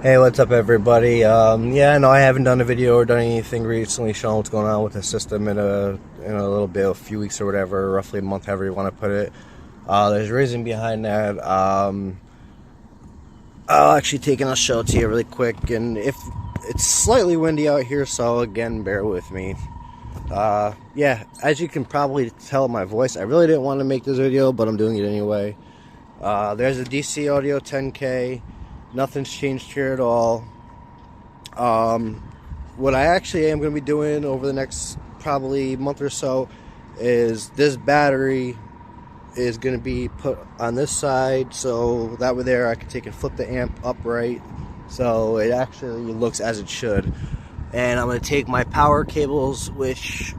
Hey, what's up, everybody? Yeah, no, I haven't done a video or done anything recently showing what's going on with the system in a little bit, a few weeks or whatever, roughly a month, however you want to put it. There's a reason behind that. I'll actually take and I'll show it to you really quick, and if it's slightly windy out here, so again, bear with me. Yeah, as you can probably tell my voice, I really didn't want to make this video, but I'm doing it anyway. There's a DC audio 10K. Nothing's changed here at all. What I actually am going to be doing over the next probably month or so is this battery is going to be put on this side, so that way there I can take and flip the amp upright so it actually looks as it should. And I'm going to take my power cables, which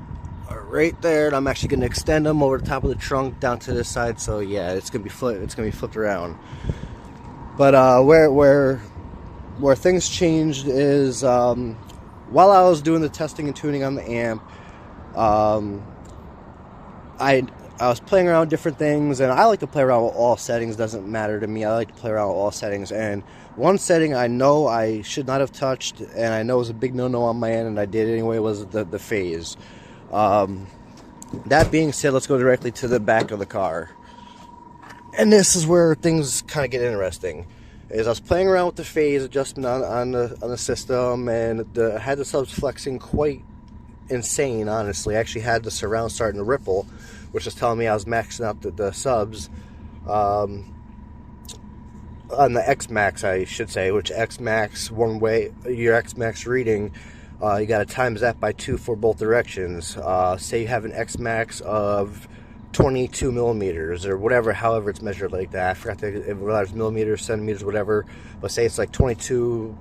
are right there, and I'm actually going to extend them over the top of the trunk down to this side. So yeah, it's going to be flipped around. But where things changed is while I was doing the testing and tuning on the amp, I was playing around with different things, and I like to play around with all settings. Doesn't matter to me. I like to play around with all settings. And one setting I know I should not have touched, and I know it was a big no-no on my end, and I did anyway, was the phase. That being said, let's go directly to the back of the car. And this is where things kind of get interesting. Is I was playing around with the phase adjustment on the system, and I had the subs flexing quite insane, honestly. I actually had the surround starting to ripple, which was telling me I was maxing out the subs on the X Max, I should say, which X Max, one way, your X Max reading, you got to times that by 2 for both directions. Say you have an X Max of 22 millimeters or whatever, however it's measured like that. I forgot if it was millimeters, centimeters, whatever, but say it's like 22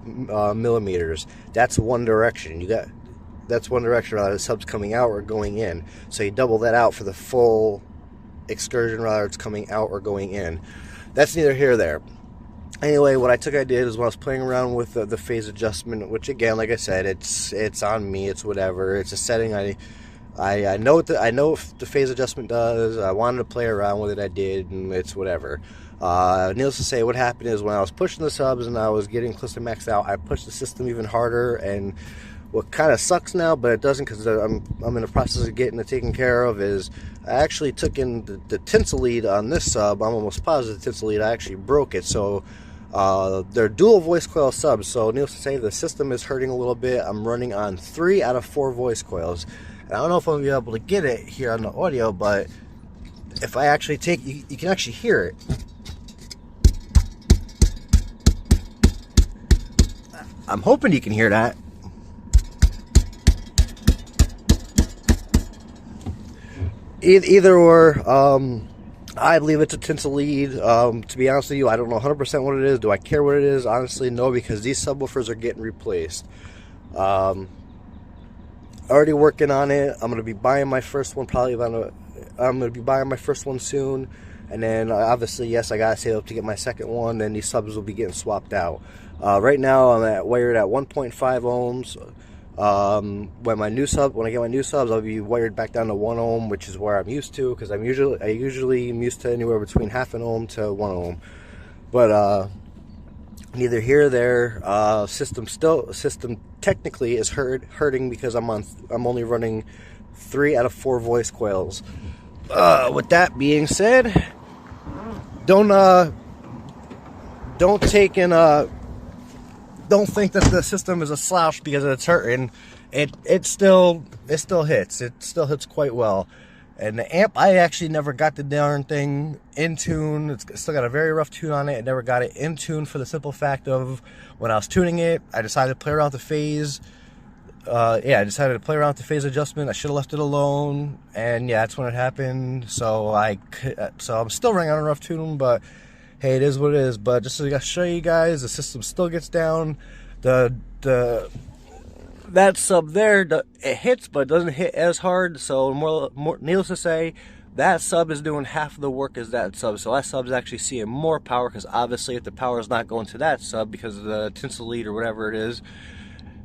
millimeters. That's one direction. That's one direction, rather the sub's coming out or going in. So you double that out for the full excursion, rather it's coming out or going in. That's neither here nor there. Anyway, what I did is when I was playing around with the phase adjustment, which again, like I said, it's on me, it's whatever. It's a setting I know what the phase adjustment does. I wanted to play around with it. I did, and it's whatever. Needless to say, what happened is when I was pushing the subs and I was getting close to max out, I pushed the system even harder. And what kind of sucks now, but it doesn't, because I'm in the process of getting it taken care of, is I actually took in the tinsel lead on this sub. I'm almost positive the tinsel lead, I actually broke it. So they're dual voice coil subs. So needless to say, the system is hurting a little bit. I'm running on 3 out of 4 voice coils. I don't know if I'm going to be able to get it here on the audio, but if I actually take, you can actually hear it. I'm hoping you can hear that. Either or, I believe it's a tinsel lead. To be honest with you, I don't know 100% what it is. Do I care what it is? Honestly, no, because these subwoofers are getting replaced. Already working on it. I'm going to be buying my first one I'm going to be buying my first one soon, and then obviously, yes, I gotta save up to get my second one. Then these subs will be getting swapped out. Right now I'm wired at 1.5 ohms. When I get my new subs, I'll be wired back down to 1 ohm, which is where I'm used to, because I usually am used to anywhere between half an ohm to 1 ohm. But neither here nor there. System technically is hurting because I'm only running 3 out of 4 voice coils. With that being said, don't think that the system is a slouch because it's hurting. It still hits. It still hits quite well. And the amp, I actually never got the darn thing in tune. It's still got a very rough tune on it. I never got it in tune for the simple fact of when I was tuning it, I decided to play around with the phase. I decided to play around with the phase adjustment. I should have left it alone, and yeah, that's when it happened. So I'm still running on a rough tune, but hey, it is what it is. But just to show you guys, the system still gets down. That sub there, it hits, but it doesn't hit as hard. So more needless to say, that sub is doing half of the work as that sub. So that sub's actually seeing more power, because obviously if the power is not going to that sub because of the tinsel lead or whatever it is,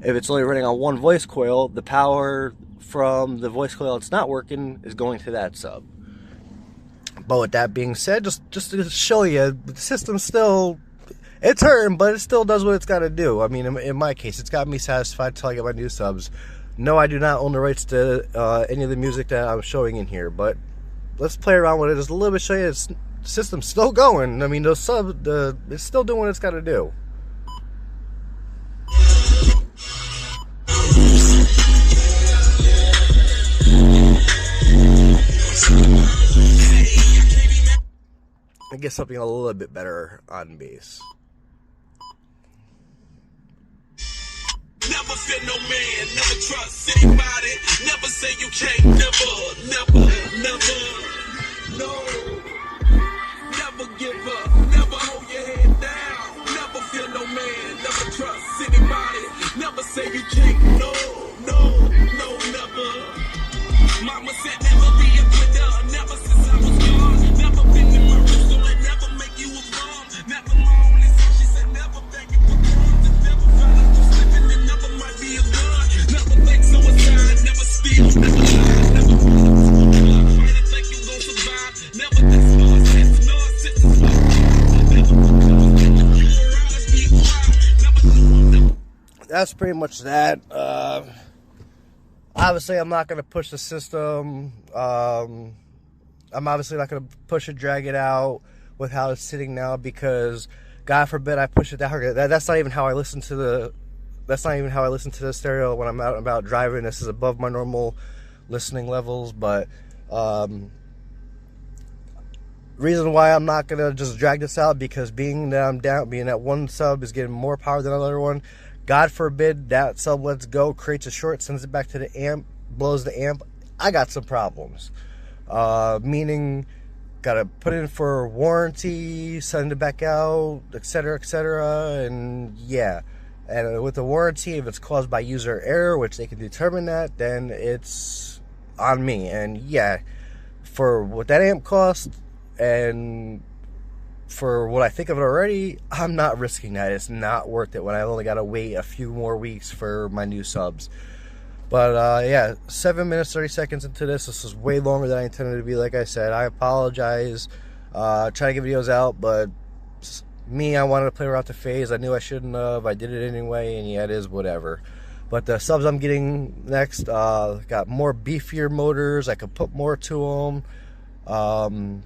if it's only running on 1 voice coil, the power from the voice coil that's not working is going to that sub. But with that being said, just to show you, the system still It's hurting, but it still does what it's got to do. I mean, in my case, it's got me satisfied until I get my new subs. No, I do not own the rights to any of the music that I'm showing in here, but let's play around with it just a little bit, show you the system's still going. I mean, those subs, it's still doing what it's got to do. I get something a little bit better on bass. Never fear no man, never trust anybody, never say you can't, never, no, never give up, never hold your head down, never fear no man, never trust anybody, never say you can't, no, never. Mama said never be a quitter, never since I was young, never been in my room, so it never make you a bum, never my only son, she said never beg you for crumbs, and never find out you slipping, and never might be a gun, never think suicide, never steal, never lie, never try to think you gon' survive, never think smart, sit That's pretty much that. Obviously, I'm not going to push the system. I'm obviously not going to push it, drag it out with how it's sitting now, because God forbid I push it that hard. That's not even how I listen to the. That's not even how I listen to the stereo when I'm out and about driving. This is above my normal listening levels, but reason why I'm not gonna just drag this out, because being that I'm down, being that one sub is getting more power than another one. God forbid that sub lets go, creates a short, sends it back to the amp, blows the amp. I got some problems. Meaning, gotta put in for warranty, send it back out, etc., and yeah. And with the warranty, if it's caused by user error, which they can determine that, then it's on me. And yeah, for what that amp costs and for what I think of it already, I'm not risking that. It's not worth it when I only got to wait a few more weeks for my new subs. But yeah, 7 minutes, 30 seconds into this. This is way longer than I intended to be, like I said. I apologize. Try to get videos out, but me, I wanted to play around the phase. I knew I shouldn't have. I did it anyway, and yeah, it is whatever. But the subs I'm getting next got more beefier motors. I could put more to them.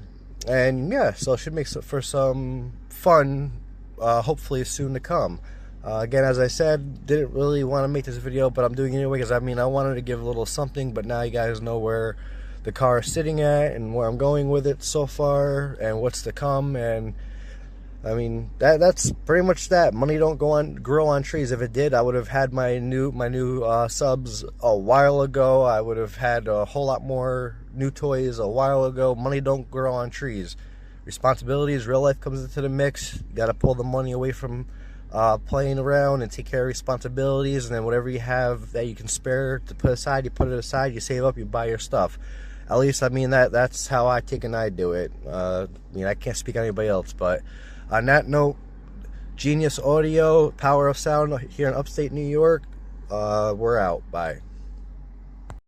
And yeah, so it should make for some fun, hopefully soon to come. Again, as I said, didn't really want to make this video, but I'm doing it anyway because I wanted to give a little something, but now you guys know where the car is sitting at and where I'm going with it so far and what's to come. And I mean, that's pretty much that. Money don't grow on trees. If it did, I would have had my new subs a while ago. I would have had a whole lot more new toys a while ago. Money don't grow on trees. Responsibilities, real life comes into the mix. You got to pull the money away from playing around and take care of responsibilities, and then whatever you have that you can spare to put aside, you put it aside. You save up, you buy your stuff. At least, I mean, that's how I take and I do it. I mean, I can't speak on anybody else, but on that note, Genius Audio, Power of Sound here in upstate New York. We're out. Bye.